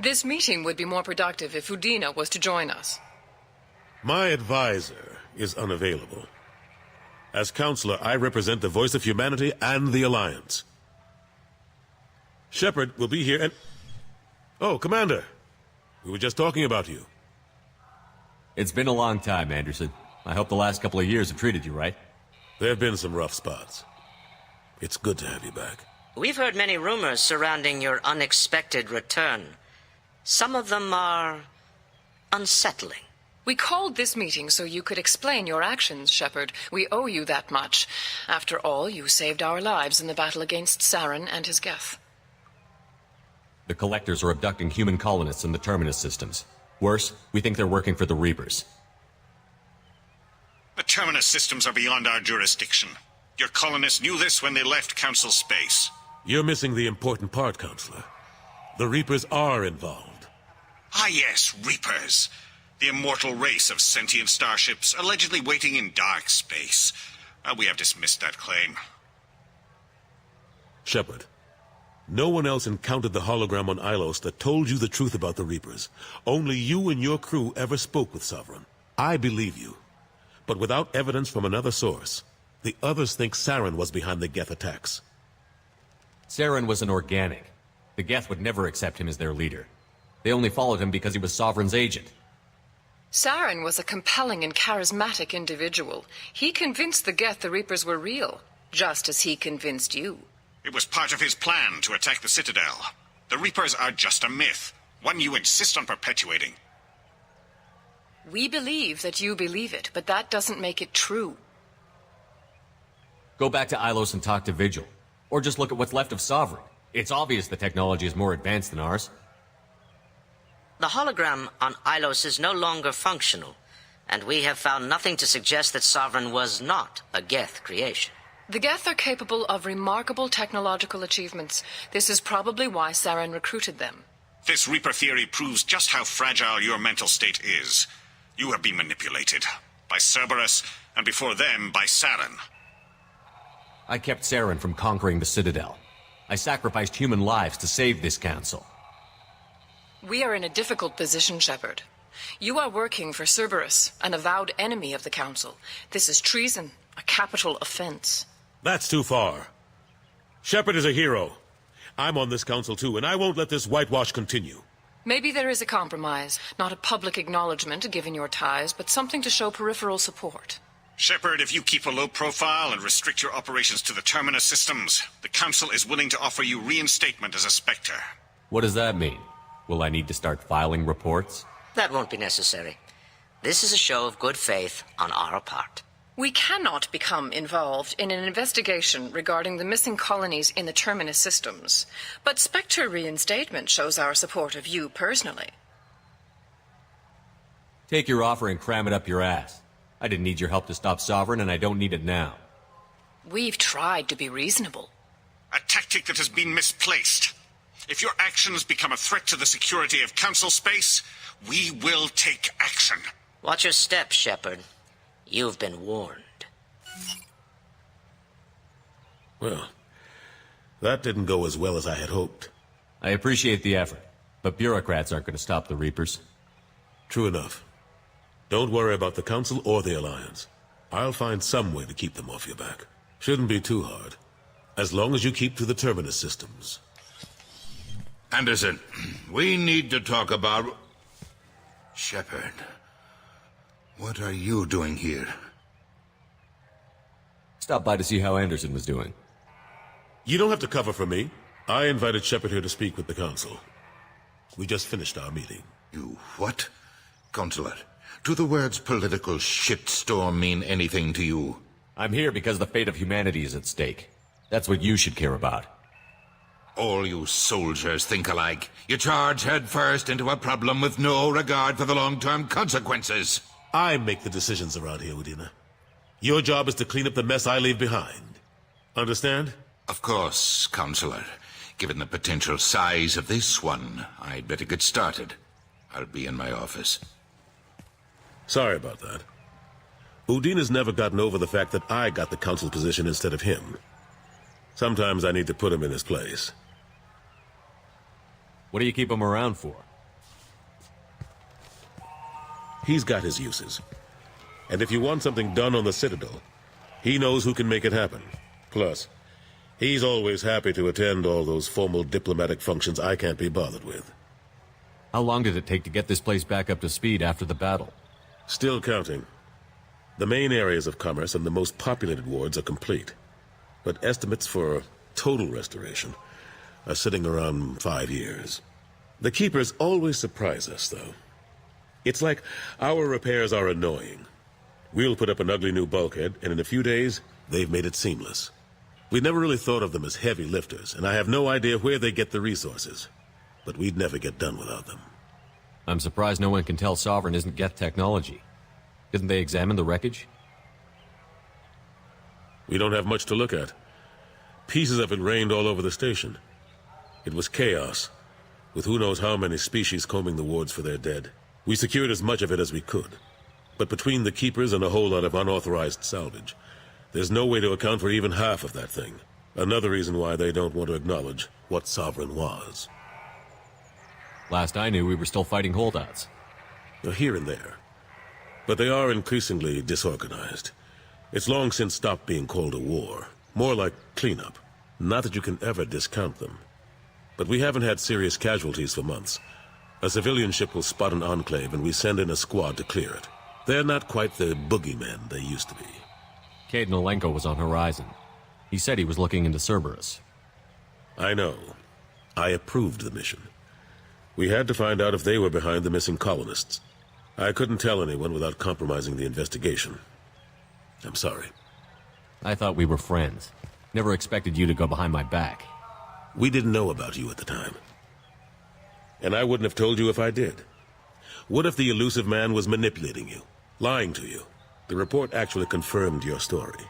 This meeting would be more productive if Udina was to join us. My advisor is unavailable. As counselor, I represent the voice of humanity and the Alliance. Shepard will be here and... Oh, Commander. We were just talking about you. It's been a long time, Anderson. I hope the last couple of years have treated you right. There have been some rough spots. It's good to have you back. We've heard many rumors surrounding your unexpected return. Some of them are unsettling. We called this meeting so you could explain your actions, Shepard. We owe you that much. After all, you saved our lives in the battle against Saren and his Geth. The Collectors are abducting human colonists in the Terminus systems. Worse, we think they're working for the Reapers. The Terminus systems are beyond our jurisdiction. Your colonists knew this when they left Council space. You're missing the important part, Counselor. The Reapers are involved. Ah yes, Reapers. The immortal race of sentient starships allegedly waiting in dark space. We have dismissed that claim. Shepard, no one else encountered the hologram on Ilos that told you the truth about the Reapers. Only you and your crew ever spoke with Sovereign. I believe you. But without evidence from another source, the others think Saren was behind the Geth attacks. Saren was an organic. The Geth would never accept him as their leader. They only followed him because he was Sovereign's agent. Saren was a compelling and charismatic individual. He convinced the Geth the Reapers were real, just as he convinced you. It was part of his plan to attack the Citadel. The Reapers are just a myth, one you insist on perpetuating. We believe that you believe it, but that doesn't make it true. Go back to Ilos and talk to Vigil. Or just look at what's left of Sovereign. It's obvious the technology is more advanced than ours. The hologram on Ilos is no longer functional, and we have found nothing to suggest that Sovereign was not a Geth creation. The Geth are capable of remarkable technological achievements. This is probably why Saren recruited them. This Reaper theory proves just how fragile your mental state is. You have been manipulated. By Cerberus, and before them, by Saren. I kept Saren from conquering the Citadel. I sacrificed human lives to save this council. We are in a difficult position, Shepard. You are working for Cerberus, an avowed enemy of the Council. This is treason, a capital offense. That's too far. Shepard is a hero. I'm on this council too, and I won't let this whitewash continue. Maybe there is a compromise. Not a public acknowledgement given your ties, but something to show peripheral support. Shepard, if you keep a low profile and restrict your operations to the Terminus systems, the Council is willing to offer you reinstatement as a Spectre. What does that mean? Will I need to start filing reports? That won't be necessary. This is a show of good faith on our part. We cannot become involved in an investigation regarding the missing colonies in the Terminus systems, but Spectre reinstatement shows our support of you personally. Take your offer and cram it up your ass. I didn't need your help to stop Sovereign, and I don't need it now. We've tried to be reasonable. A tactic that has been misplaced. If your actions become a threat to the security of Council space, we will take action. Watch your step, Shepard. You've been warned. Well, that didn't go as well as I had hoped. I appreciate the effort, but bureaucrats aren't going to stop the Reapers. True enough. Don't worry about the Council or the Alliance. I'll find some way to keep them off your back. Shouldn't be too hard. As long as you keep to the Terminus systems. Anderson, we need to talk about... Shepard, what are you doing here? Stop by to see how Anderson was doing. You don't have to cover for me. I invited Shepard here to speak with the Council. We just finished our meeting. You what? Counselor, do the words political shitstorm mean anything to you? I'm here because the fate of humanity is at stake. That's what you should care about. All you soldiers think alike. You charge headfirst into a problem with no regard for the long-term consequences. I make the decisions around here, Udina. Your job is to clean up the mess I leave behind. Understand? Of course, Counselor. Given the potential size of this one, I'd better get started. I'll be in my office. Sorry about that. Udina's never gotten over the fact that I got the Council position instead of him. Sometimes I need to put him in his place. What do you keep him around for? He's got his uses. And if you want something done on the Citadel, he knows who can make it happen. Plus, he's always happy to attend all those formal diplomatic functions I can't be bothered with. How long did it take to get this place back up to speed after the battle? Still counting. The main areas of commerce and the most populated wards are complete. But estimates for total restoration are sitting around 5 years. The Keepers always surprise us, though. It's like our repairs are annoying. We'll put up an ugly new bulkhead, and in a few days, they've made it seamless. We never really thought of them as heavy lifters, and I have no idea where they get the resources. But we'd never get done without them. I'm surprised no one can tell Sovereign isn't Geth technology. Didn't they examine the wreckage? We don't have much to look at. Pieces of it rained all over the station. It was chaos, with who knows how many species combing the wards for their dead. We secured as much of it as we could. But between the Keepers and a whole lot of unauthorized salvage, there's no way to account for even half of that thing. Another reason why they don't want to acknowledge what Sovereign was. Last I knew, we were still fighting holdouts. Here and there. But they are increasingly disorganized. It's long since stopped being called a war. More like cleanup. Not that you can ever discount them. But we haven't had serious casualties for months. A civilian ship will spot an enclave and we send in a squad to clear it. They're not quite the boogeymen they used to be. Cade Nolenko was on Horizon. He said he was looking into Cerberus. I know. I approved the mission. We had to find out if they were behind the missing colonists. I couldn't tell anyone without compromising the investigation. I'm sorry. I thought we were friends. Never expected you to go behind my back. We didn't know about you at the time. And I wouldn't have told you if I did. What if the elusive man was manipulating you, lying to you? The report actually confirmed your story.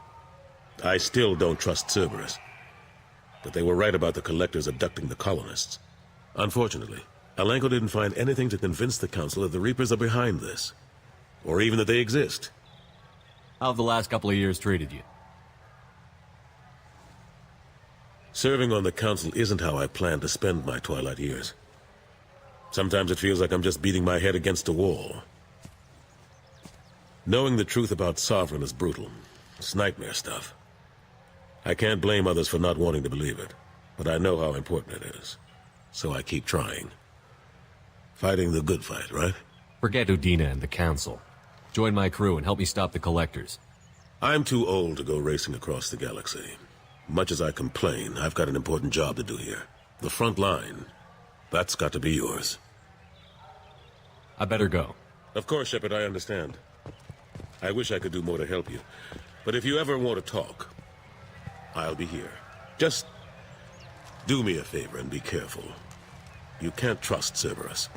I still don't trust Cerberus. But they were right about the Collectors abducting the colonists. Unfortunately, Alenko didn't find anything to convince the Council that the Reapers are behind this. Or even that they exist. How have the last couple of years treated you? Serving on the Council isn't how I plan to spend my twilight years. Sometimes it feels like I'm just beating my head against a wall. Knowing the truth about Sovereign is brutal. It's nightmare stuff. I can't blame others for not wanting to believe it, but I know how important it is. So I keep trying. Fighting the good fight, right? Forget Udina and the Council. Join my crew and help me stop the Collectors. I'm too old to go racing across the galaxy. Much as I complain, I've got an important job to do here. The front line. That's got to be yours. I better go. Of course, Shepard, I understand. I wish I could do more to help you. But if you ever want to talk, I'll be here. Just do me a favor and be careful. You can't trust Cerberus.